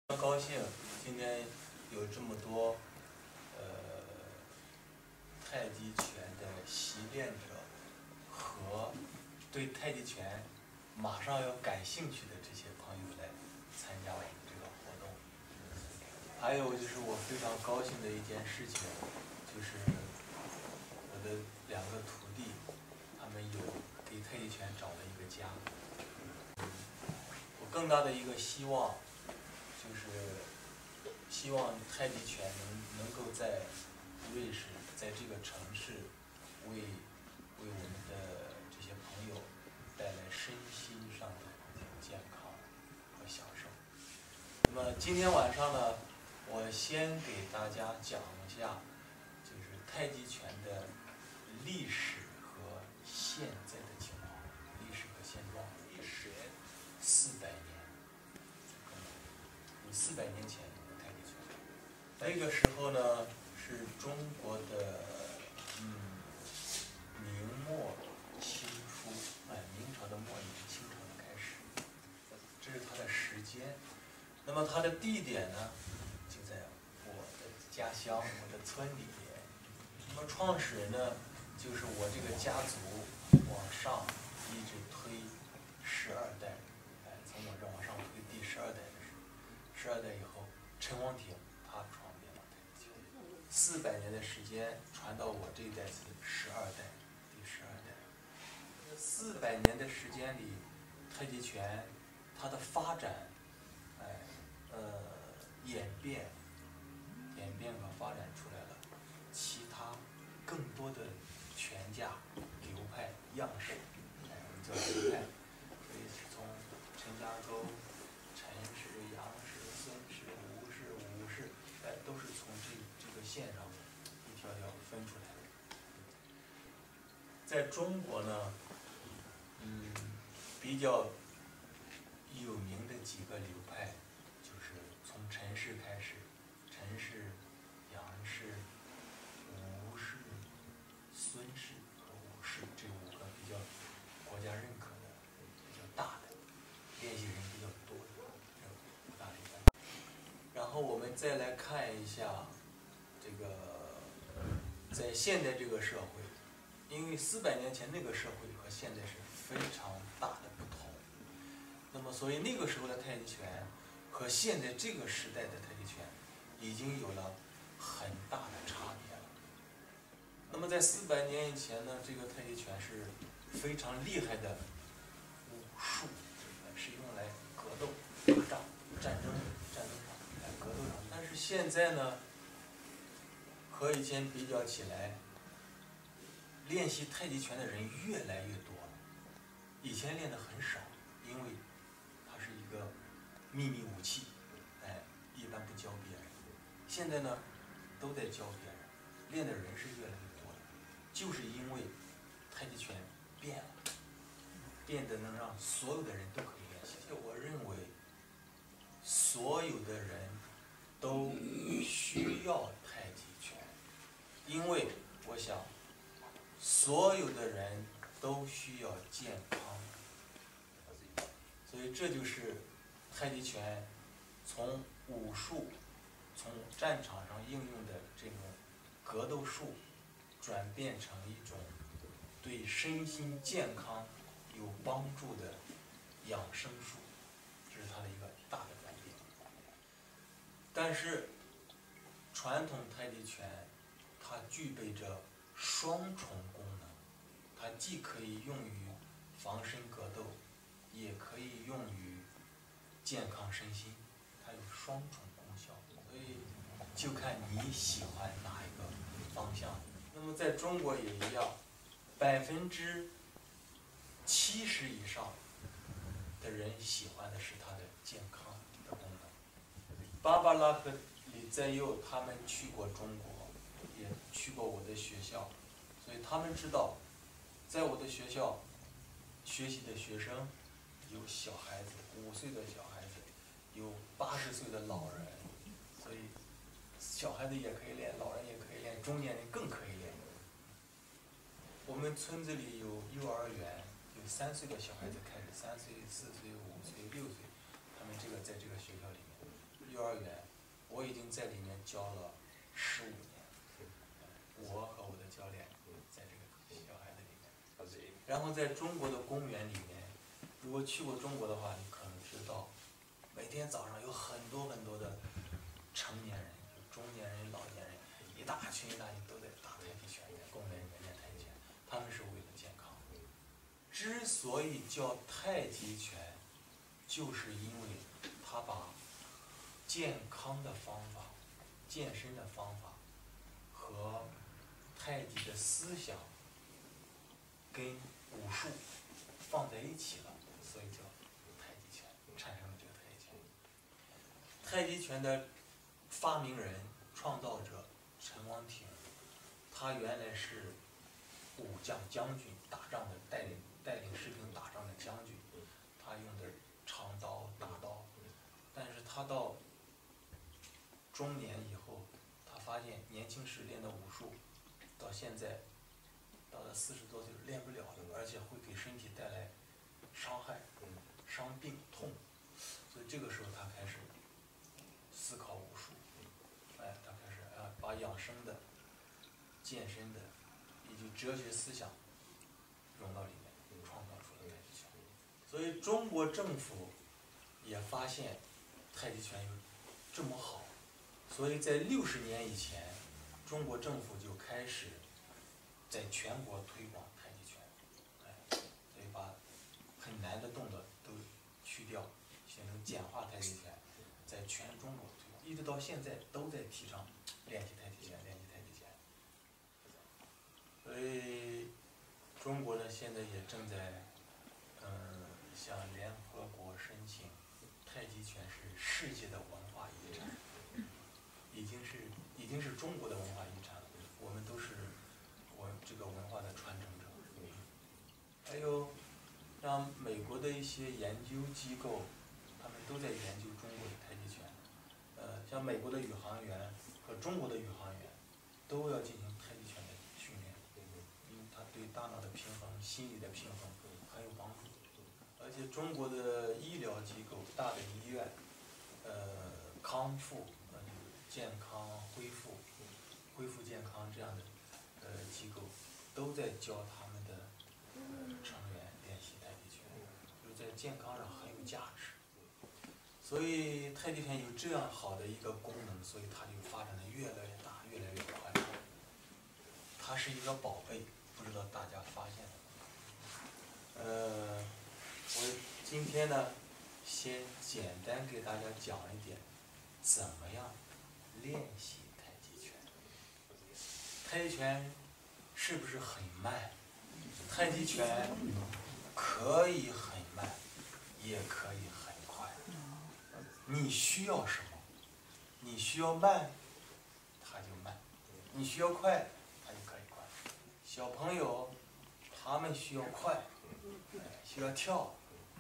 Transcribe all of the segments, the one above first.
非常高兴今天有这么多太极拳的习练者和对太极拳马上要感兴趣的这些朋友来参加我们这个活动。还有就是我非常高兴的一件事情，就是我的两个徒弟，他们有给太极拳找了一个家。我更大的一个希望就是希望太极拳能够在瑞士，在这个城市为我们的这些朋友带来身心上的健康和享受。那么今天晚上呢，我先给大家讲一下，就是太极拳的历史和现在的情况。历史和现状，历史400年，有400年前有太极拳。那个时候呢，是中国的明末清初，明朝的末年，清朝的开始，这是它的时间。那么它的地点呢，就在我的家乡，我的村里面。那么创始人呢，就是我这个家族往上一直推12代，从我这往上推第12代的时候，12代以后，陈王庭他创建了太极拳，400年的时间传到我这一代是12代，第12代。400年的时间里，太极拳它的发展，演变和发展出来了其他更多的拳架、流派、样式，叫流派。所以是从陈家沟、陈氏、杨氏、孙氏、吴氏、武氏，都是从这个线上一条条分出来的。在中国呢，比较有名的几个流派，就是从陈氏开始，陈氏、杨氏、吴氏、孙氏和武氏这5个比较国家认可的、比较大的、练习人比较多的这5大流派。然后我们再来看一下这个在现在这个社会，因为400年前那个社会和现在是非常大的不同。那么所以那个时候的太极拳和现在这个时代的太极拳已经有了很大的差别了。那么在400年以前呢，这个太极拳是非常厉害的武术，是用来格斗、打仗、战争上来格斗上。但是现在呢，和以前比较起来，练习太极拳的人越来越多了。以前练的很少，因为它是一个秘密武器，一般不教别人。现在呢，都在教别人，练的人是越来越多了，就是因为太极拳变了，变得能让所有的人都可以练习。我认为，所有的人都需要太极拳，因为我想，所有的人都需要健康。所以这就是太极拳从武术、从战场上应用的这种格斗术，转变成一种对身心健康有帮助的养生术，这是它的一个大的转变。但是传统太极拳它具备着双重功能，它既可以用于防身格斗，也可以用于健康身心，它有双重功效，所以就看你喜欢哪一个方向。那么在中国也一样，70%以上的人喜欢的是它的健康的功能。芭芭拉和李在佑他们去过中国，也去过我的学校，所以他们知道，在我的学校学习的学生有小孩子，5岁的小孩子，有80岁的老人，所以小孩子也可以练，老人也可以练，中年人更可以练。我们村子里有幼儿园，有3岁的小孩子开始，3岁、4岁、5岁、6岁，他们这个在这个学校里面，幼幼儿园，我已经在里面教了15年。我和我的教练在这个小孩子里面。然后在中国的公园里面，如果去过中国的话，你可能知道，每天早上有很多很多的成年人、中年人、老年人，一大群都在打太极拳，在公园里面练太极拳，他们是为了健康。之所以叫太极拳，就是因为他把健康的方法、健身的方法和太极的思想跟武术放在一起了，所以叫太极拳，产生了这个太极拳。太极拳的发明人、创造者陈光廷，他原来是武将军，打仗的带领士兵打仗的将军，他用的长刀、大刀，但是他到中年以后，他发现年轻时练的武术，到现在到了40多岁练不了了，而且会给身体带来伤害、伤病、痛，所以这个时候他开始思考武术，他开始把养生的、健身的以及哲学思想融到里面，创造出了太极拳。所以中国政府也发现太极拳有这么好，所以在60年以前，中国政府就开始在全国推广太极拳，所以把很难的动作都去掉，形成简化太极拳，在全中国推广，一直到现在都在提倡练习太极拳，练习太极拳。所以中国呢，现在也正在向联合国申请，太极拳是世界的文化遗产，已经是中国的文化遗产了。我们都是这个文化的传承者。还有像美国的一些研究机构，他们都在研究中国的太极拳。像美国的宇航员和中国的宇航员都要进行太极拳的训练，因为它对大脑的平衡、心理的平衡很有帮助。而且中国的医疗机构、大的医院，康复、健康恢复健康这样的机构，都在教他们的成员练习太极拳，就在健康上很有价值。所以太极拳有这样好的一个功能，所以它就发展的越来越大，越来越快。它是一个宝贝，不知道大家发现了吗？我今天呢，先简单给大家讲一点，怎么样练习太极拳。太极拳是不是很慢？太极拳可以很慢，也可以很快。你需要什么？你需要慢，它就慢；你需要快，它就可以快。小朋友他们需要快，需要跳，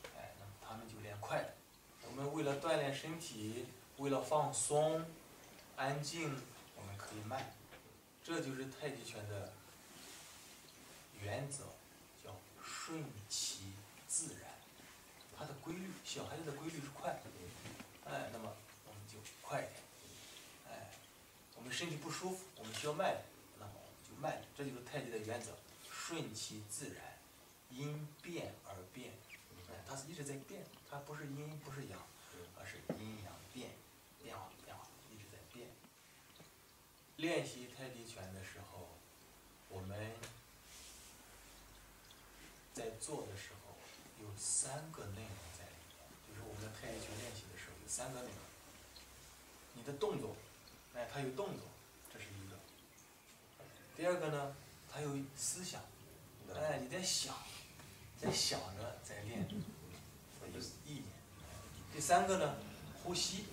那么他们就练快的。我们为了锻炼身体，为了放松、安静，我们可以慢。这就是太极拳的原则，叫顺其自然。它的规律，小孩子的规律是快，那么我们就快一点。我们身体不舒服，我们需要慢点，那么我们就慢点。这就是太极的原则，顺其自然，因变而变。它是一直在变，它不是阴不是阳，而是阴阳变化，一直在变。练习太极拳的时候，我们在做的时候有3个内容在里面，就是我们的太极拳练习的时候有3个内容。你的动作，它有动作，这是一个。第二个呢，它有思想，你在想着在练，有意念。第3个呢，呼吸，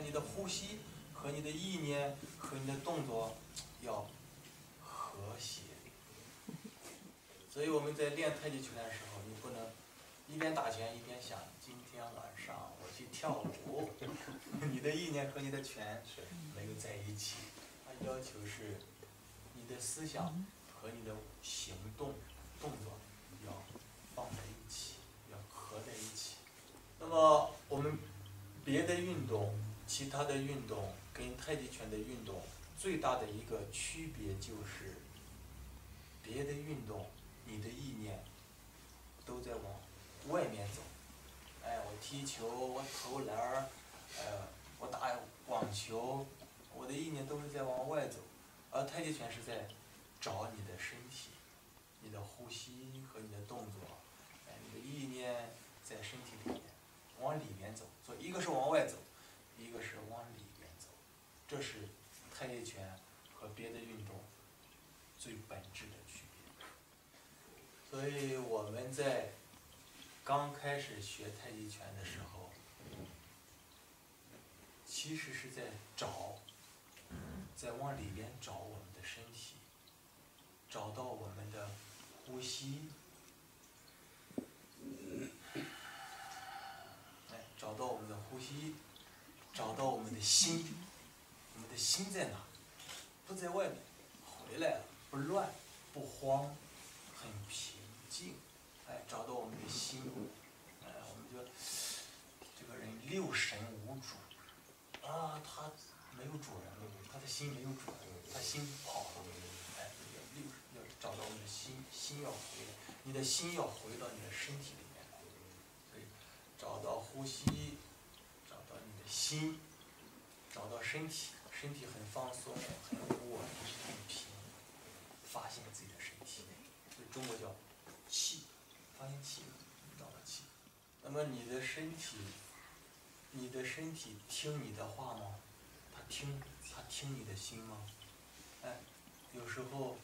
你的呼吸和你的意念和你的动作要和谐。所以我们在练太极拳的时候，你不能一边打拳一边想今天晚上我去跳舞，你的意念和你的拳没有在一起。它要求是你的思想和你的行动动作要放在一起，要合在一起。那么我们别的运动其他的运动跟太极拳的运动最大的一个区别就是，别的运动你的意念都在往外面走，哎，我踢球，我投篮儿，我打网球，我的意念都是在往外走，而太极拳是在找你的身体，你的呼吸和你的动作，哎，你的意念在身体里面，往里面走，所以一个是往外走，一个是往里面走，这是太极拳和别的运动最本质的区别。所以我们在刚开始学太极拳的时候，其实是在找，在往里边找我们的身体，找到我们的呼吸，哎，找到我们的呼吸，找到我们的心，我们的心在哪？不在外面，回来了，不乱，不慌，很平静，哎，找到我们的心，哎，我们就这个人六神无主，啊，他没有主人了，他的心没有主人，他心跑了，哎，要找到我们的心，心要回来，你的心要回到你的身体里面来，所以找到呼吸，找到你的心，找到身体，身体很放松，很稳，很平，发现自己的身体，所以中国叫气，发现气，找到气。那么你的身体，你的身体听你的话吗？他听你的心吗？哎，有时候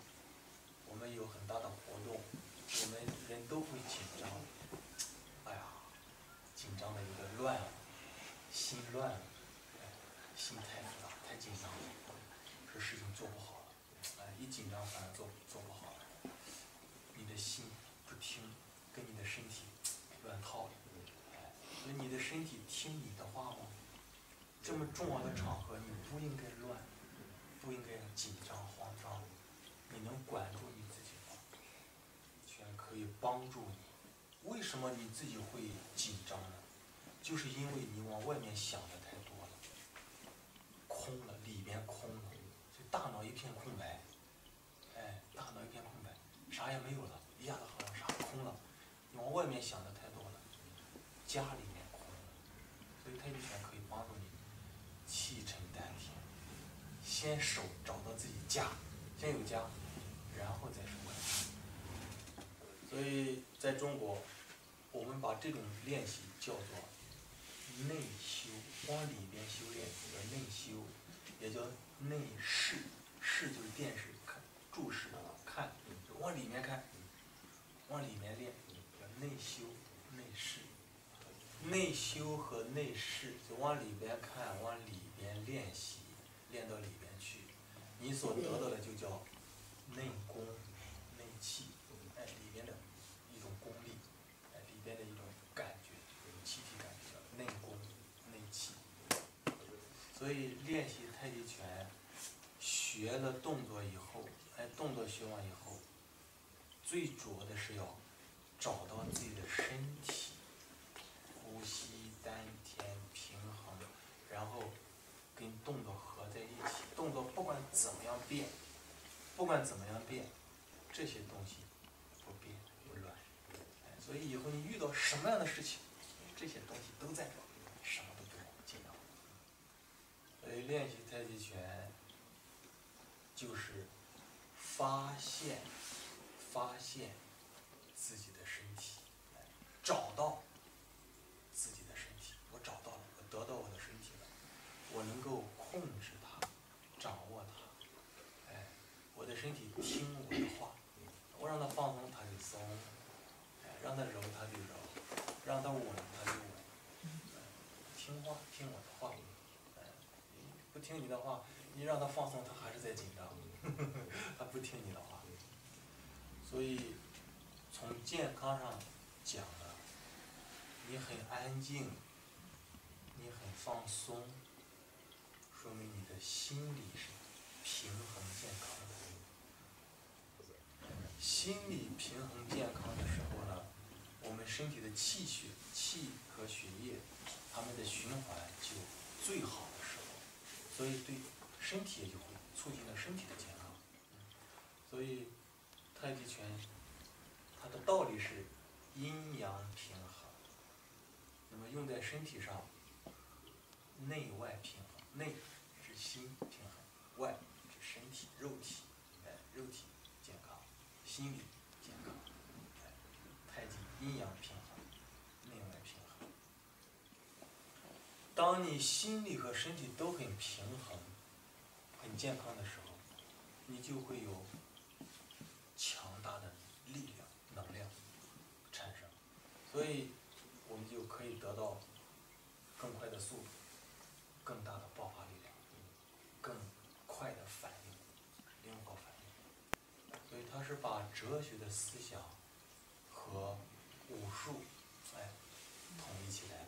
我们有很大的活动，我们人都会紧张，哎呀，紧张的有点乱了，心乱了，哎，心太复杂，太紧张了，这事情做不好了，哎，一紧张反而做不好了，你的心不听，跟你的身体乱套了，哎，所以你的身体听你的话吗？这么重要的场合，你不应该乱，不应该紧张慌张，你能管住你自己吗？全可以帮助你。为什么你自己会紧张呢？就是因为你往外面想的太多了，空了，里面空了，所以大脑一片空白，哎，大脑一片空白，啥也没有了，一下子好像啥空了，你往外面想的太多了，家里面空了，所以太极拳可以帮助你气沉丹田，先手找到自己家，先有家，然后再是外面。所以在中国，我们把这种练习叫做内修，往里边修炼叫内修，也叫内视，视就是电视看，注视看，就往里面看，往里面练，叫内修内视。内修和内视就往里边看，往里边练习，练到里边去，你所得到的就叫内功、内气，哎，里边的一种功力，哎，里边的一种感觉，气体感觉叫内功、内气。所以练习太极拳，学了动作以后，哎，动作学完以后，最主要的是要找到自己的身体。呼吸、丹田平衡，然后跟动作合在一起。动作不管怎么样变，这些东西不变不乱。哎，所以以后你遇到什么样的事情，这些东西都在这，什么都不用紧张。所以练习太极拳，就是发现自己的身体，找到自己的身体，我找到了，我得到我的身体了，我能够控制它，掌握它，哎，我的身体听我的话，我让它放松它就松，哎，让它柔它就柔，让它稳它就稳，听话听我的话，哎，不听你的话，你让它放松它还是在紧张，它不听你的话，所以从健康上讲呢，你很安静，你很放松，说明你的心理是平衡健康的。心理平衡健康的时候呢，我们身体的气和血液，它们的循环就最好的时候，所以对身体也就会促进了身体的健康。所以太极拳它的道理是阴阳平衡，那么用在身体上，内外平衡，内是心平衡，外是身体肉体，肉体健康，心理健康，太极阴阳平衡，内外平衡。当你心理和身体都很平衡、很健康的时候，你就会有强大的力量、能量产生，所以我们就可以得到更快的速度、更大的爆发力量、更快的反应、灵活反应。所以它是把哲学的思想和武术统一起来的，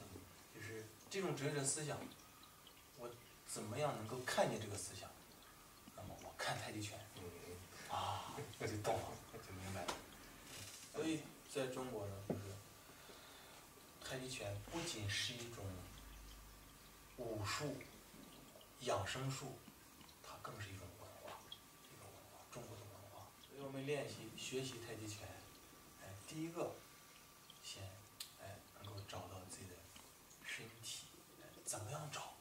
就是这种哲学的思想，我怎么样能够看见这个思想？那么我看太极拳，我就懂了，就明白了。所以在中国呢，就是太极拳不仅是一种武术、养生术，它更是一种文化，中国的文化。所以我们练习、学习太极拳，第一个先能够找到自己的身体，怎么样找？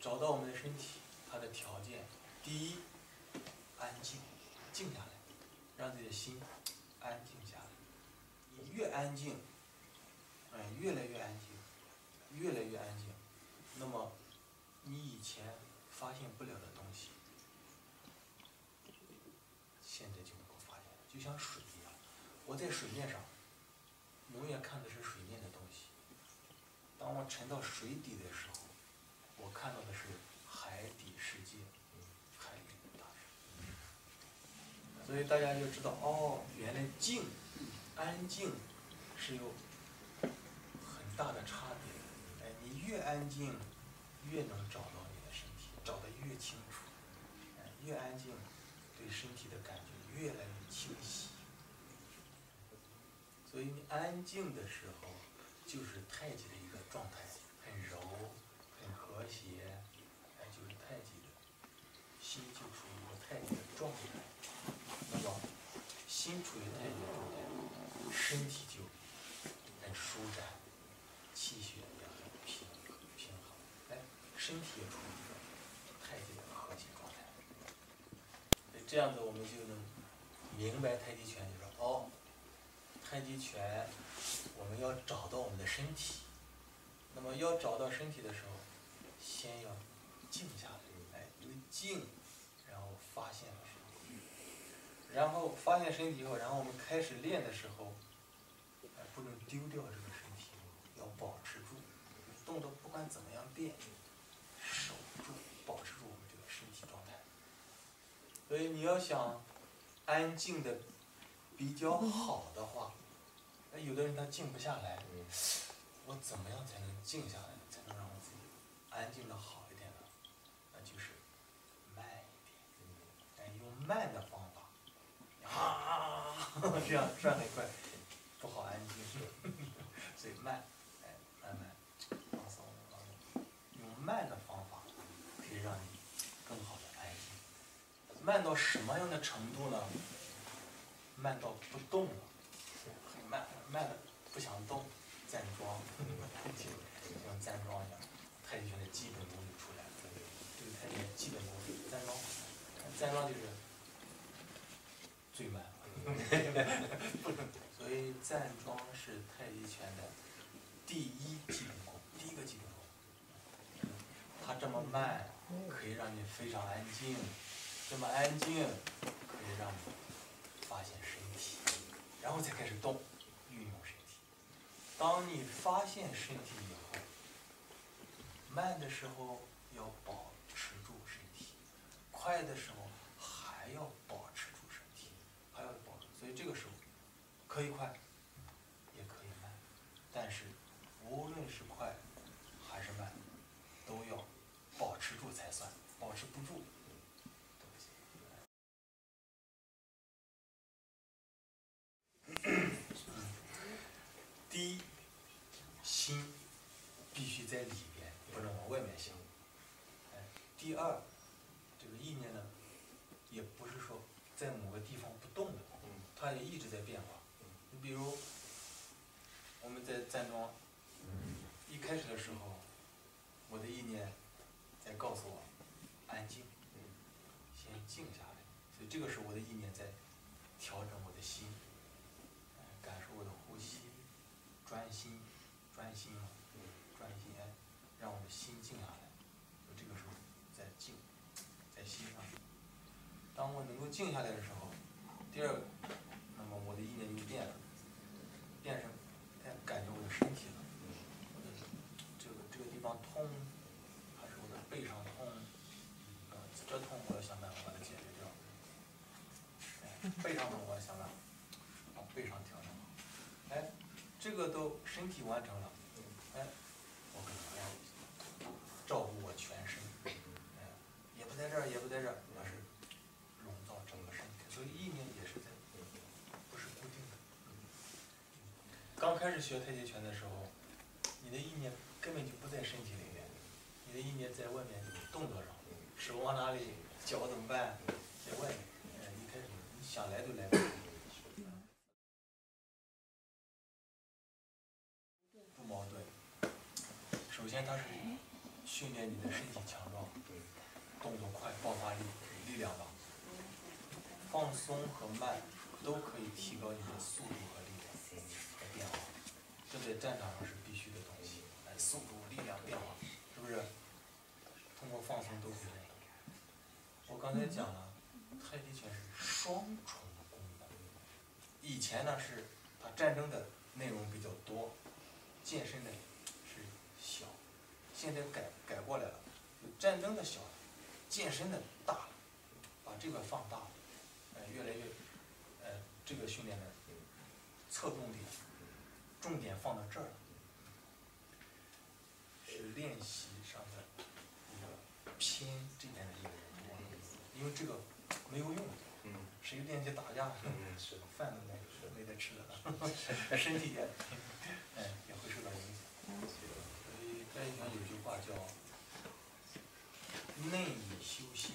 找到我们的身体，它的条件，第一，安静，静下来，让自己的心安静下来。你越安静，越来越安静，越来越安静，那么你以前发现不了的东西，现在就能够发现，就像水一样，我在水面上永远看的是水面的东西，当我沉到水底的时候，我看到的是海底世界，海底大事。所以大家就知道，原来静、安静是有很大的差别。你越安静，越能找到你的身体，找得越清楚。越安静，对身体的感觉越来越清晰。所以你安静的时候，就是太极的一个状态，很柔，很和谐，就是太极的心就处于一个太极的状态。那么心处于太极的状态，身体就很舒展，气血也很平衡，身体也处于一个太极的和谐状态。这样子我们就能明白太极拳，就是说，太极拳我们要找到我们的身体。那么要找到身体的时候，先要静下来，因为静，然后发现了身体，然后发现身体以后，然后我们开始练的时候，不能丢掉这个身体，要保持住，动作不管怎么样变，守住，保持住我们这个身体状态。所以你要想安静的比较好的话，有的人他静不下来，我怎么样才能静下来，才能让我自己安静的好一点呢？那就是慢一点，用慢的方法，这样很快，不好安静，所以慢，慢慢放松，用慢的方法可以让你更好的安静。慢到什么样的程度呢？慢到不动了，很慢，慢的不想动，站桩，像站桩一样，太极拳的基本功就出来了。这个太极拳基本功是站桩，站桩就是最慢，所以站桩是太极拳的第一基本功，第一个基本功。它这么慢，可以让你非常安静，这么安静，可以让你发现身体，然后才开始动，运用身体。当你发现身体以后，慢的时候要保持住身体，快的时候还要保持住身体，还要保持。所以这个时候可以快，也可以慢，但是无论是快还是慢，都要保持住才算，保持不住都不行。第一，心必须在里边，不能往外第二，这个意念呢，也不是说在某个地方不动的，它也一直在变化。你比如我们在站桩，一开始的时候，我的意念在告诉我安静，先静下来，所以这个时候我的意念在调整我的心，感受我的呼吸，专心，专心嘛，专心，让我的心静下来。就这个时候在静，在心上。当我能够静下来的时候，第二个，那么我的意念就变了，变成感觉我的身体了，我的这个地方痛，还是我的背上痛，这痛我要想办法把它解决掉。背上痛我要想办法把背上调整好。这个都身体完成了，我可能要照顾我全身，也不在这儿，也不在这儿，而是笼罩整个身体。所以意念也是在，不是固定的。刚开始学太极拳的时候，你的意念根本就不在身体里面，你的意念在外面动作上，手往哪里，脚怎么办，在外面。一开始你想来都来不了。不矛盾。首先，它是训练你的身体强壮，动作快，爆发力，力量大。放松和慢都可以提高你的速度和力量和变化，这在战场上是必须的东西。速度、力量、变化，是不是？通过放松都可以。我刚才讲了，太极拳是双重功能。以前呢是它战争的内容比较多，健身的是小，现在改过来了，战争的小，健身的大了，把这个放大了，越来越，这个训练的侧重点，重点放到这儿了，是练习上的一个偏这边的一个人，因为这个没有用，谁练去打架，饭都没得吃了，身体也会受到影响。所以太极拳有句话叫“内以修心，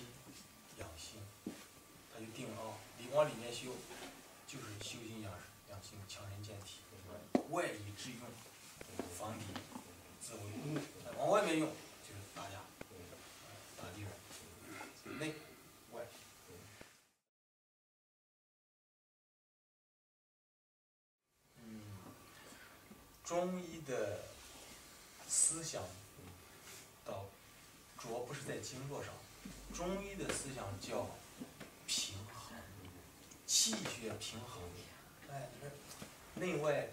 养性”，它就定奥，你往里面修，就是修心养性，强身健体；外以致用，防敌自卫；往外面用就是打架，打敌人。内外。中医的思想主要不是在经络上，中医的思想叫平衡，气血平衡。内外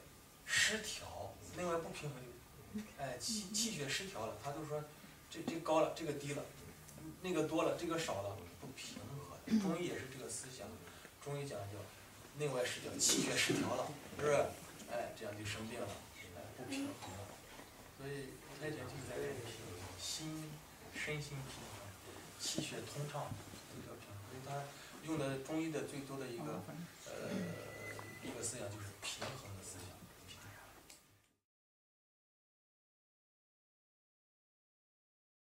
失调，内外不平衡就，气血失调了，他都说这高了，这个低了，那个多了，这个少了，不平衡。中医也是这个思想，中医讲叫内外失调，气血失调了，是不是？这样就生病了，不平衡了。所以太极拳就是在这里平衡，身心平衡，气血通畅，都叫平衡。所以他用的中医的最多的一个思想就是平衡的思想。